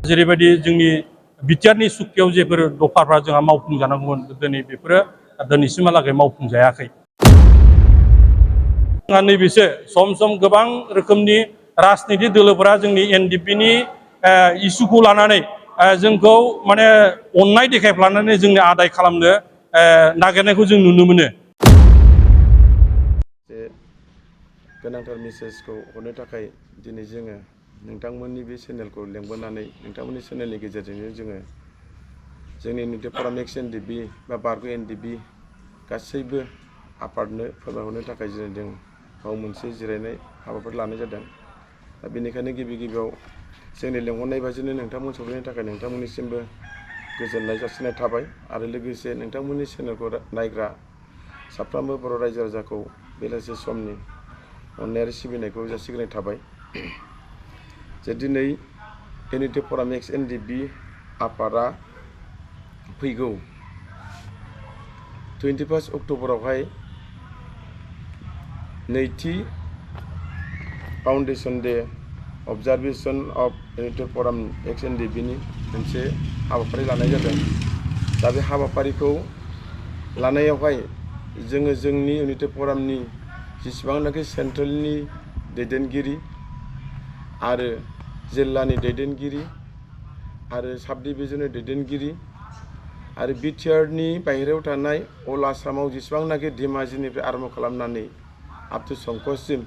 जेरैबायदि जोंनि बिटिआरनि सुक्तियाव जेफोर दफाफ्रा जोंहा मावफुंजानांगौमोन दिनै बेफोरो दिनैसिमहालागै मावफुंजायाखै। नैबेसो सम गोबां रोखोमनि राजनितिक दोलोफोरा जोंनि एनडिएफबिनि इसुखौ लानानै जोंखौ माने अननाय देखायफ्लानानै जोंनि आदाय खालामनो नागिरनायखौ जों नुनो मोनो। गोनांथार मेसेजखौ हरनो थाखाय दिनै जोङो नोंथांमोननि बे चेनेलखौ लेंबोनानै नोंथांमोननि चेनेलनि गेजेरजोंनो जोङो जोंनि NDFB एक्स NDFB बा बारग' NDFB गासैबो आफादनो फोरमायहरनो थाखाय जों बाव मोनसे जिरायनाय हाबाफारि लानाय जादों। दा बेनिखायनो गिबियाव जोंनि लेंहरनाय बायदिनो नोंथांमोन सफैनायनि थाखाय नोंथांमोननिसिमबो गोजोननाय जासिनाय थाबाय आरो लोगोसे नोंथांमोननि चेनेलखौ नायग्रा साफ्रोमबो बर' रायजो राजाखौ बेलासि समनि अननाय आरो सिबिनायखौ जासिग्रोनाय थाबाय। जे दिनै NDFB एक्स NDFB आफादा फैगौ 21 अक्ट'बरावहाय नैथि फाउन्डेसन डे अबजारभेशन अफ NDFB एक्स NDFBनि मोनसे हाबाफारि लानाय जादों। दा बे हाबाफारिखौ लानायावहाय जोङो जोंनि NDFBनि जेसेबांनाखि सेन्ट्रेलनि दैदेनगिरि आरो जिल्लानि दैदेनगिरि आरो साब डिभिजननि दैदेनगिरि आरो बिटिआरनि बाहेरायाव थानाय अल आसामाव जेसेबांनाखि धेमाजिनिफ्राय आरम्भ खालामनानै आप टु संकससिम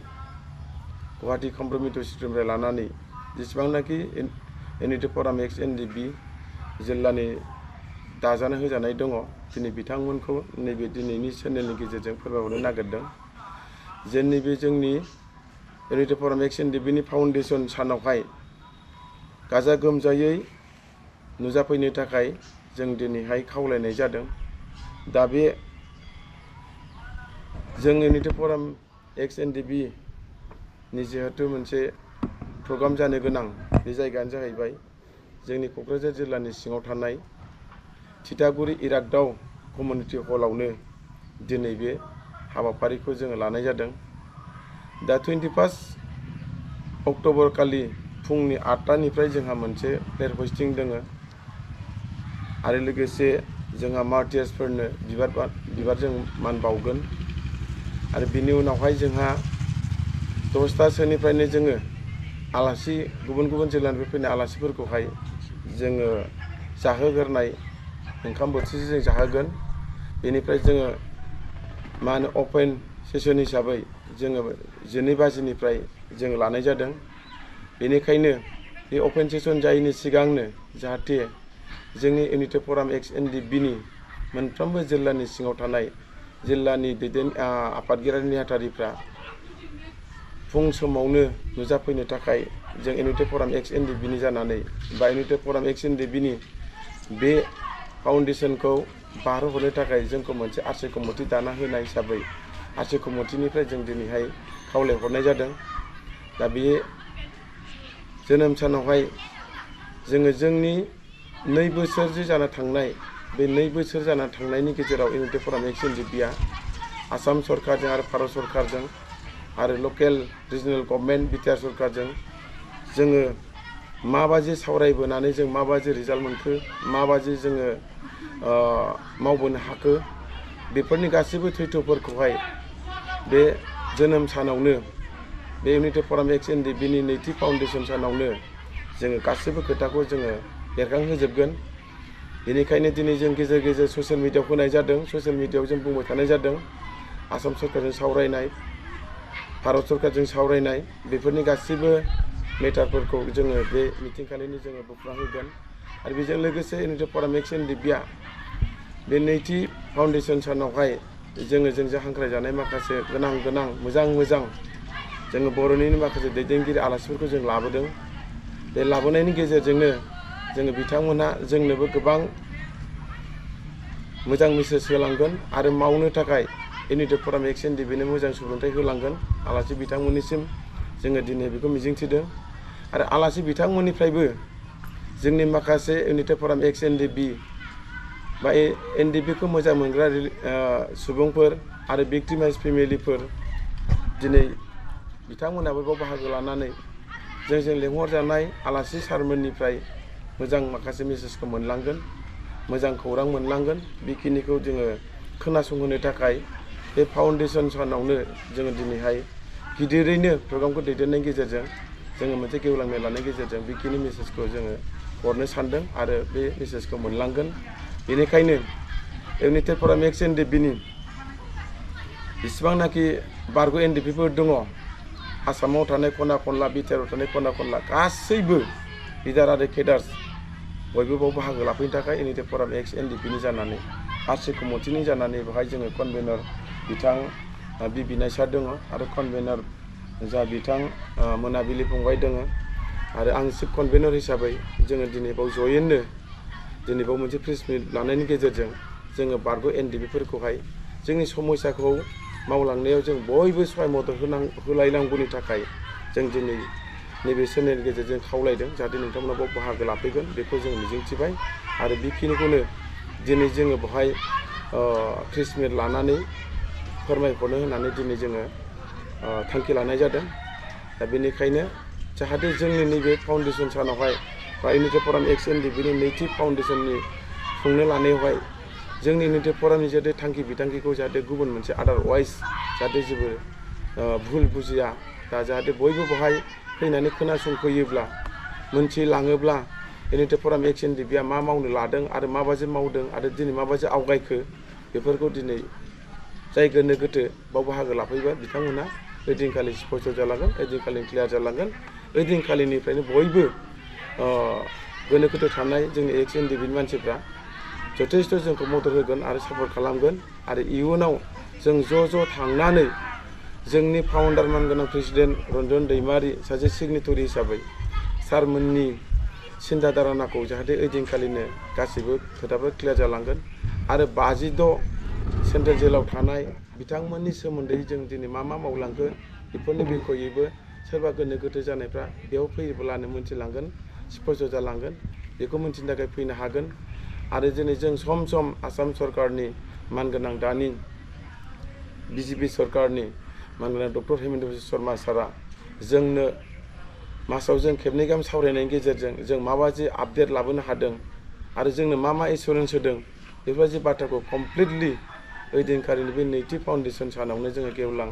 गुवाहाटी कमप्रमिट सिटिनिफ्राय लानानै जेसेबांनाखि NDFB एक्स NDFB जिल्लानि दाजानो होजानाय दङ दिनै बिथांमोनखौ नैबे दिनैनि चेनेलनि गेजेरजों फोरमायहरनो नागिरदों जे नैबे जोंनि NDFB एक्स NDFBनि फाउन्डेसन सानावहाय गाजा गोमजायै नुजाफैनो थाखाय जों दिनैहाय खावलायनाय जादों। दा बे जों NDFB एक्स NDFBनि जिहेथु मोनसे प्रग्राम जानो गोनां बे जायगायानो जाहैबाय जोंनि क'क्राझार जिल्लानि सिङाव थानाय थिथागुरि इरागदाव कमिउनिटि हलावनो दिनै बे हाबाफारिखौ जोङो लानाय जादों। दा 21 अक्ट'बर खालि फुंनि 8टानिफ्राय जोंहा मोनसे फ्लेग हस्टिं दङ आरो लोगोसे जोंहा मार्टियार्सफोरनो बिबारजों मान बावगोन आरो बिनि उनावहाय जोंहा 10टासोनिफ्रायनो जोङो आलासि गुबुन जिल्लानिफ्राय फैनाय आलासिफोरखौहाय जोङो जाहोगोरनाय ओंखाम बोथिसे जों जाहोगोन। बेनिफ्राय जोङो अपेन सेसन हिसाबै जोङो 12 बाजिनिफ्राय जोङो लानाय जादों। बेनिखायनो बे अपेन सेसन जायैनि सिगांनो जाहाथे जोंनि NDFB एक्स NDFBनि मोनफ्रोमबो जिल्लानि सिङाव थानाय जिल्लानि आफादगिरि नेहाथारिफ्रा फुं समावनो नुजाफैनो थाखाय जों NDFB एक्स NDFBनि जानानै बा NDFB एक्स NDFBनि बे फाउन्डेसनखौ बारहोहरनो थाखाय जोंखौ मोनसे आरसि कमिटि दाना होनाय हिसाबै आरसि कमिटिनिफ्राय जों दिनैहाय खावलायहरनाय जादों। दा बे जोनोम सानावहाय जोङो जोंनि 2 बोसोर जे जाना थांनाय बे 2 बोसोर जाना थांनायनि गेजेराव NDFB एक्स NDFBआ आसाम सरकारजों आरो भारत सरकारजों आरो लकेल रिजनेल गभर्नमेन्ट बिटिआर सरकारजों जोङो माबायदि सावरायबोनानै जों माबायदि रिजाल्ट मोनखो माबायदि जोङो मावबोनो हाखो बेफोरनि गासैबो थैथ'फोरखौहाय बे जोनोम सानावनो बे NDFB एक्स NDFBनि नैथि फाउन्डेसन सानावनो जोङो गासैबो खोथाखौ जोङो बेरखांहोजोबगोन। बेनिखायनो दिनै जों गेजेर ससियेल मिडियायाव होनाय जादों। ससियेल मिडियायाव जों बुंबाय थानाय जादों आसाम सरकारजों सावरायनाय भारत सरकारजों सावरायनाय बेफोरनि गासैबो मेटारफोरखौ जोङो बे मिथिंखालिनो जोङो बुफ्रुना होगोन। आरो बेजों लोगोसे NDFB एक्स NDFBआ बे नैथि फाउन्डेसन सानावहाय जोंजों हांख्रायजानाय माखासे गोनां मोजां जोङो बर'निनो माखासे दैदेनगिरि आलासिफोरखौ जों लाबोदों। बे लाबोनायनि गेजेरजोंनो जोङो बिथांमोनहा जोंनोबो गोबां मोजां मेसेज होलांगोन आरो मावनो थाखाय NDFB एक्स NDFBनो मोजां सुबुंथाय होलांगोन आलासि बिथांमोननिसिम जोङो दिनै बेखौ मिजिंथिदों। आरो आलासि बिथांमोननिफ्रायबो जोंनि माखासे NDFB एक्स NDFB बा NDFBखौ मोजां मोनग्रा सुबुंफोर आरो भिक्टिमाइज फेमिलिफोर दिनै बिथांमोनाबो बाहागो लानानै जोंजों लेंहरजानाय आलासि सारमोननिफ्राय मोजां माखासे मेसेजखौ मोनलांगोन, मोजां खौरां मोनलांगोन। बेखिनिखौ जोङो खोनासंहोनो थाखाय बे फाउन्डेसन सानावनो जोङो दिनैहाय गिदिरैनो प्रग्रामखौ दैदेननायनि गेजेरजों जोङो मोनसे गेवलां मेल लानायनि गेजेरजों बेखिनि मेसेजखौ जोङो हरनो सानदों आरो बे मेसेजखौ मोनलांगोन। बेनिखायनो इउनाइटेड फराम एक्स एनडिएफबिनि जेसेबांनाखि बारग' एनडिएफबिफोर दङ, आसामाव थानाय खना खनला, बिटिआरआव थानाय खना खनला गासैबो लिडार आरो केडार्स बयबो बाव बाहागो लाफैनो थाखाय इउनाइटेड फराम एक्स एनडिएफबिनि जानानै आरसि कमिटिनि जानानै बेवहाय जोङो कनभेनर बिथां बिनाय सार दङ आरो कनभेनर जा बिथां मोनाबिलि फंबाय दङ आरो आं चिफ कनभेनर हिसाबै जोङो दिनै बाव जयैनो दिनै बाव मोनसे प्रेस मिट लानायनि गेजेरजों जोङो बारग' एनडिएफबिफोरखौहाय जोंनि समस्याखौ मावलांनायाव जों बयबो सहाय मदद होलायनांगौनि थाखाय जों दिनै नैबे चेनेलनि गेजेरजों खावलायदों जाहाथे नोंथांमोना बाव बाहागो लाफैगोन बेखौ जों मिजिंथिबाय आरो बेखिनिखौनो दिनै जोङो बेवहाय प्रेस मिट लानानै फोरमायहरनो होननानै दिनै जोङो थांखि लानाय जादों। दा बेनिखायनो जाहाथे जोंनि नैबे फाउन्डेसन सानावहाय बा इउनाइटेड फराम एक्स एनडिएफबिनि नैथि फाउन्डेसननि खुंनो लानायावहाय जोंनि इउनाइटेड फरामनि जाहाथे थांखि बिथांखिखौ जाहाथे गुबुन मोनसे आदारवाइज जाहाथे जेबो भुल बुजिया, दा जाहाथे बयबो बेवहाय फैनानै खोनासंफैयोब्ला मोनथिलाङोब्ला इउनाइटेड फराम एक्स एनडिएफबिआ मा मावनो लादों आरो माबायदि मावदों आरो दिनै माबायदि आवगायखो बेफोरखौ दिनै जाय गोनो गोथो बाव बाहागो लाफैबा बिथांमोना ओइदिनखालि स्पष्ट जालांगोन, ओइदिनखालि क्लियार जालांगोन। ओइदिनखालिनिफ्रायनो बयबो गोनो गोथो थानाय जोंनि एक्स एनडिएफबिनि मानसिफ्रा जथेस्थ' जोंखौ मदद होगोन आरो सापर्ट खालामगोन आरो इयुनाव जों ज' ज' थांनानै जोंनि फाउन्डार मानगोनां प्रेसिडेन्ट रन्जन दैमारि सासे सिगनेटरि हिसाबै सारमोननि सिन्था धारनाखौ जाहाथे ओइदिनखालिनो गासैबो खोथाफोर क्लियार जालांगोन आरो 56 सेन्ट्रेल जेलाव थानाय बिथांमोननि सोमोन्दै जों दिनै मा मा मावलांखो बेफोरनि बिखयैबो सोरबा गोनो गोथो जानायफ्रा बेयाव फैयोब्लानो मोनथिलांगोन, स्पष्ट जालांगोन, बेखौ मोनथिनो थाखाय फैनो हागोन। आरो दिनै जों सम सम आसाम सरकारनि मानगोनां दानि बिजेपि सरकारनि मानगोनां डक्टर हेमन्त बिश्व शर्मा सारा जोंनो मासाव जों खेबनै गाहाम सावरायनायनि गेजेरजों जों माबायदि आपडेट लाबोनो हादों आरो जोंनो मा मा एसुरेन्स होदों बेफोरबायदि बाथ्राखौ कमप्लिटलि ओइदिनखालिनि बे नैथि फाउन्डेसन सानावनो जोङो गेवलां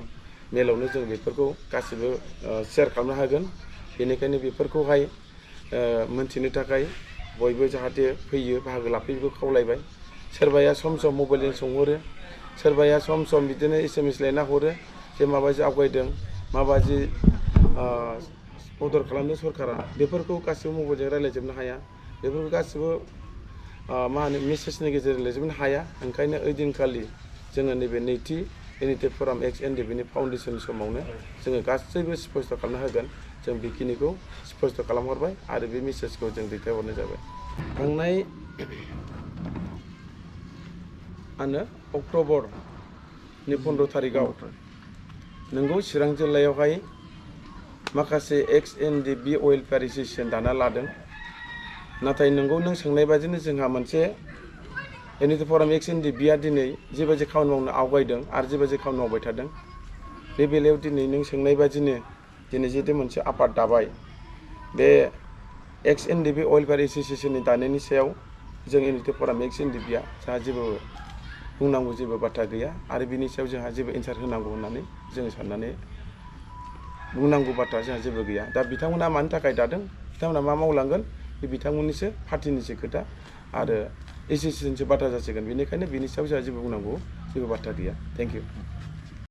मेलावनो जों बेफोरखौ गासिबो शेयार खालामनो हागोन। बेनिखायनो बेफोरखौहाय मोनथिनो थाखाय बयबो जाहाथे फैयो, बाहागो लाफैयो खावलायबाय। सोरबाया सम सम मबाइलजों सोंहरो, सोरबाया सम सम बिदिनो SMS लिरना हरो जे माबायदि आवगायदों, माबायदि मदद खालामदों सरकारा, बेफोरखौ गासिबो मबाइलजों रायज्लायजोबनो हाया, बेफोरखौ गासिबो मा होनो मेसेजनि गेजेरजों लिरजोबनो हाया। ओंखायनो ओइदिनखालि जोङो नैबे नैथि इउनाइटेड फराम एक्स एनडिएफबिनि फाउन्डेसन समावनो जोङो गासैबो स्पष्ट खालामना होगोन। जों बेखिनिखौ स्पष्ट खालामहरबाय आरो बे मेसेजखौ जों दैथायहरनाय जाबाय। थांनाय अक्ट'बरनि 15 थारिखआव नोंगौ चिरां जिल्लायावहाय माखासे एक्स एनडिएफबि वेलफेयार एस'सिएशन दाना लादों। नाथाय नोंगौ नों सोंनाय बादिनो जोंहा मोनसे इउनाइटेड फराम एक्स एनडिएफबिआ दिनै जेबायदि खामानि मावनो आवगायदों आरो जेबायदि खामानि मावबाय थादों, बे बेलायाव दिनै नों सोंनाय बादिनो दिनै जेथे मोनसे आफाद दाबाय, बे एक्स एनडिएफबि वेलफेयार एस'सिएशननि दानायनि सायाव जों इउनाइटेड फराम एक्स एनडिएफबिआ जोंहा जेबो बुंनांगौ जेबो बाथ्रा गैया आरो बिनि सायाव जोंहा जेबो एन्सार होनांगौ होननानै जोङो साननानै बुंनांगौ बाथ्रा जोंहा जेबो गैया। दा बिथांमोना मानि थाखाय दादों, बिथांमोना मा मावलांगोन बे बिथांमोननिसो पार्टिनिसो खोथा आरो एस'सिएशनसो बाथ्रा जासिगोन। बेनिखायनो बिनि सायाव जोंहा जेबो बुंनांगौ जेबो बाथ्रा गैया। Thank you.